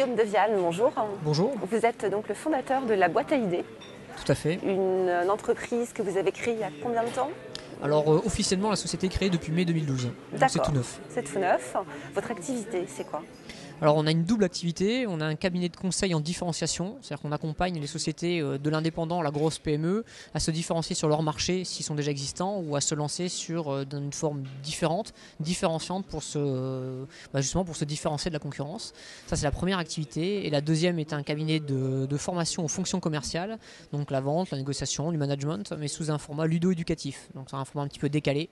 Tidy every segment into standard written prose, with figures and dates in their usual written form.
Guillaume Devial, bonjour. Bonjour. Vous êtes donc le fondateur de la boîte à idées. Tout à fait. Une entreprise que vous avez créée il y a combien de temps? Alors officiellement la société est créée depuis mai 2012. Donc c'est tout neuf. C'est tout neuf. Votre activité, c'est quoi? Alors on a une double activité, on a un cabinet de conseil en différenciation, c'est-à-dire qu'on accompagne les sociétés de l'indépendant à la grosse PME à se différencier sur leur marché s'ils sont déjà existants ou à se lancer sur une forme différenciante pour justement pour se différencier de la concurrence. Ça c'est la première activité. Et la deuxième est un cabinet de formation aux fonctions commerciales, donc la vente, la négociation, le management, mais sous un format ludo-éducatif, donc c'est un format un petit peu décalé.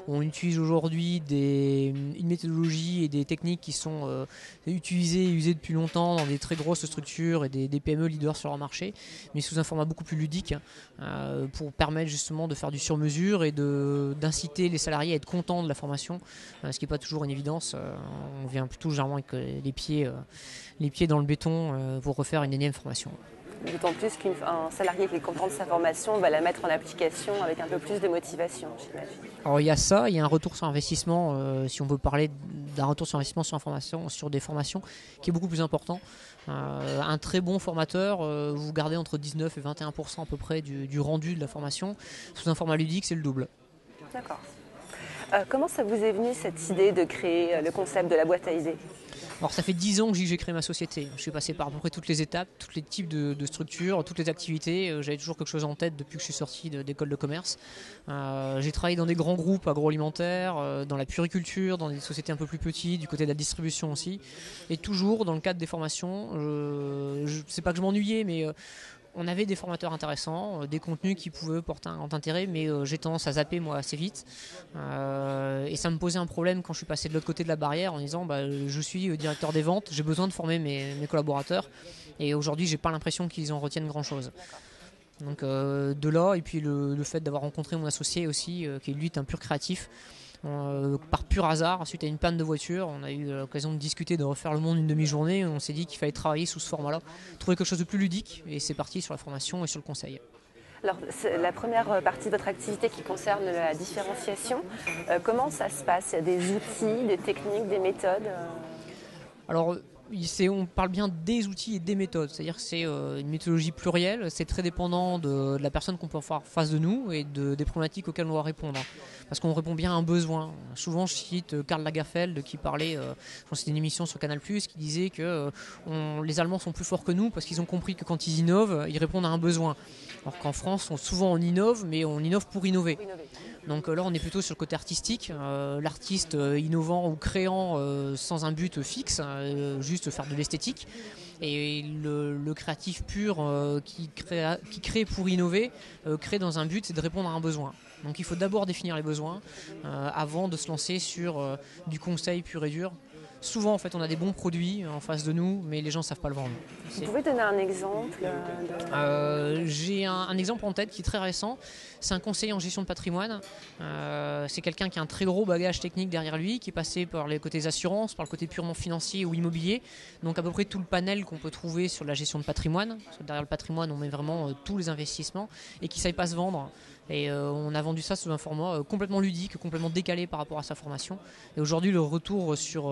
On utilise aujourd'hui une méthodologie et des techniques qui sont utilisés et usés depuis longtemps dans des très grosses structures et des PME leaders sur leur marché, mais sous un format beaucoup plus ludique pour permettre justement de faire du sur-mesure et d'inciter les salariés à être contents de la formation, ce qui n'est pas toujours une évidence. On vient plutôt généralement avec les pieds dans le béton pour refaire une énième formation. D'autant plus qu'un salarié qui est content de sa formation va la mettre en application avec un peu plus de motivation, j'imagine. Alors il y a ça, il y a un retour sur investissement, si on peut parler d'un retour sur investissement sur des formations qui est beaucoup plus important. Un très bon formateur, vous gardez entre 19 et 21% à peu près du rendu de la formation. Sous un format ludique, c'est le double. D'accord. Comment ça vous est venu cette idée de créer le concept de la boîte à idées? Alors ça fait 10 ans que j'ai créé ma société. Je suis passé par à peu près toutes les étapes, tous les types de structures, toutes les activités. J'avais toujours quelque chose en tête depuis que je suis sorti d'école de commerce. J'ai travaillé dans des grands groupes agroalimentaires, dans la puriculture, dans des sociétés un peu plus petites, du côté de la distribution aussi. Et toujours dans le cadre des formations, c'est pas que je m'ennuyais, mais on avait des formateurs intéressants, des contenus qui pouvaient porter un grand intérêt, mais j'ai tendance à zapper moi assez vite. Et ça me posait un problème quand je suis passé de l'autre côté de la barrière en disant je suis directeur des ventes, j'ai besoin de former mes collaborateurs. Et aujourd'hui, j'ai pas l'impression qu'ils en retiennent grand chose. Donc de là, et puis le fait d'avoir rencontré mon associé aussi, qui lui est un pur créatif. Par pur hasard, suite à une panne de voiture, on a eu l'occasion de discuter, de refaire le monde une demi-journée. On s'est dit qu'il fallait travailler sous ce format-là, trouver quelque chose de plus ludique, et c'est parti sur la formation et sur le conseil. Alors, la première partie de votre activité qui concerne la différenciation, comment ça se passe? Il y a des outils, des techniques, des méthodes Alors, on parle bien des outils et des méthodes, c'est-à-dire que c'est une méthodologie plurielle, c'est très dépendant de la personne qu'on peut avoir en face de nous et des problématiques auxquelles on doit répondre. Parce qu'on répond bien à un besoin. Souvent je cite Karl Lagerfeld qui parlait, c'était une émission sur Canal+, qui disait que les Allemands sont plus forts que nous parce qu'ils ont compris que quand ils innovent, ils répondent à un besoin. Alors qu'en France, souvent on innove, mais on innove pour innover. Donc là on est plutôt sur le côté artistique, l'artiste innovant ou créant sans un but fixe, juste faire de l'esthétique, et le créatif pur qui crée pour innover, crée dans un but, c'est de répondre à un besoin. Donc il faut d'abord définir les besoins avant de se lancer sur du conseil pur et dur. Souvent en fait on a des bons produits en face de nous, mais les gens ne savent pas le vendre. Vous pouvez donner un exemple J'ai un exemple en tête qui est très récent. C'est un conseiller en gestion de patrimoine. C'est quelqu'un qui a un très gros bagage technique derrière lui, qui est passé par les côtés assurances, par le côté purement financier ou immobilier. Donc à peu près tout le panel qu'on peut trouver sur la gestion de patrimoine. Parce que derrière le patrimoine on met vraiment tous les investissements, et qui ne savent pas se vendre. Et on a vendu ça sous un format complètement ludique, complètement décalé par rapport à sa formation. Et aujourd'hui, le retour sur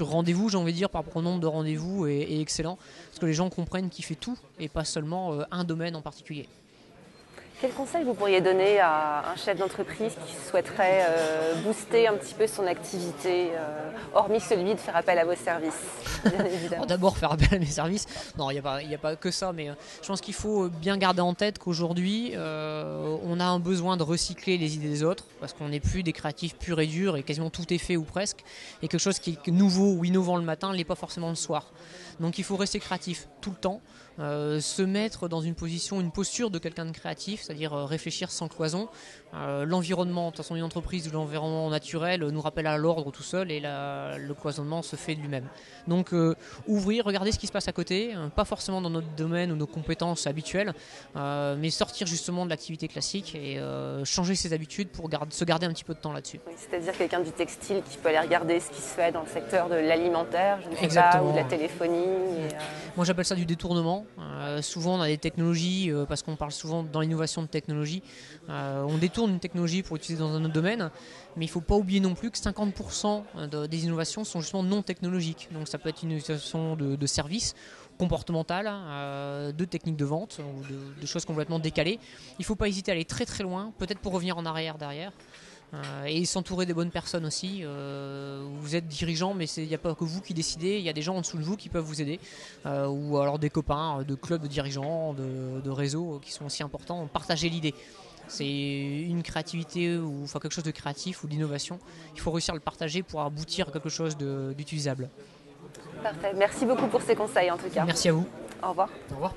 rendez-vous, j'ai envie de dire, par rapport au nombre de rendez-vous, est excellent. Parce que les gens comprennent qu'il fait tout et pas seulement un domaine en particulier. Quel conseil vous pourriez donner à un chef d'entreprise qui souhaiterait booster un petit peu son activité, hormis celui de faire appel à vos services, bien évidemment? D'abord, faire appel à mes services. Non, il n'y a pas que ça, mais je pense qu'il faut bien garder en tête qu'aujourd'hui, on a un besoin de recycler les idées des autres, parce qu'on n'est plus des créatifs purs et durs, et quasiment tout est fait ou presque, et quelque chose qui est nouveau ou innovant le matin ne l'est pas forcément le soir. Donc il faut rester créatif tout le temps, se mettre dans une posture de quelqu'un de créatif, c'est-à-dire réfléchir sans cloison. L'environnement, de toute façon, une entreprise ou l'environnement naturel nous rappelle à l'ordre tout seul, et le cloisonnement se fait de lui-même. Donc ouvrir, regarder ce qui se passe à côté, pas forcément dans notre domaine ou nos compétences habituelles, mais sortir justement de l'activité classique et changer ses habitudes pour se garder un petit peu de temps là-dessus. Oui, c'est-à-dire quelqu'un du textile qui peut aller regarder ce qui se fait dans le secteur de l'alimentaire, je ne sais Exactement. pas, ou de la téléphonie. Moi j'appelle ça du détournement. temps. Souvent, on a des technologies, parce qu'on parle souvent dans l'innovation de technologie, on détourne une technologie pour l'utiliser dans un autre domaine, mais il ne faut pas oublier non plus que 50% des innovations sont justement non technologiques. Donc ça peut être une innovation de service, comportementale, de techniques de vente ou de choses complètement décalées. Il ne faut pas hésiter à aller très très loin, peut-être pour revenir en arrière derrière. Et s'entourer des bonnes personnes aussi. Vous êtes dirigeant, mais il n'y a pas que vous qui décidez, il y a des gens en dessous de vous qui peuvent vous aider, ou alors des copains de clubs de dirigeants, de réseaux qui sont aussi importants. Partagez l'idée. C'est une créativité ou enfin quelque chose de créatif ou d'innovation. Il faut réussir à le partager pour aboutir à quelque chose d'utilisable. Parfait. Merci beaucoup pour ces conseils en tout cas. Merci à vous. Au revoir. Au revoir.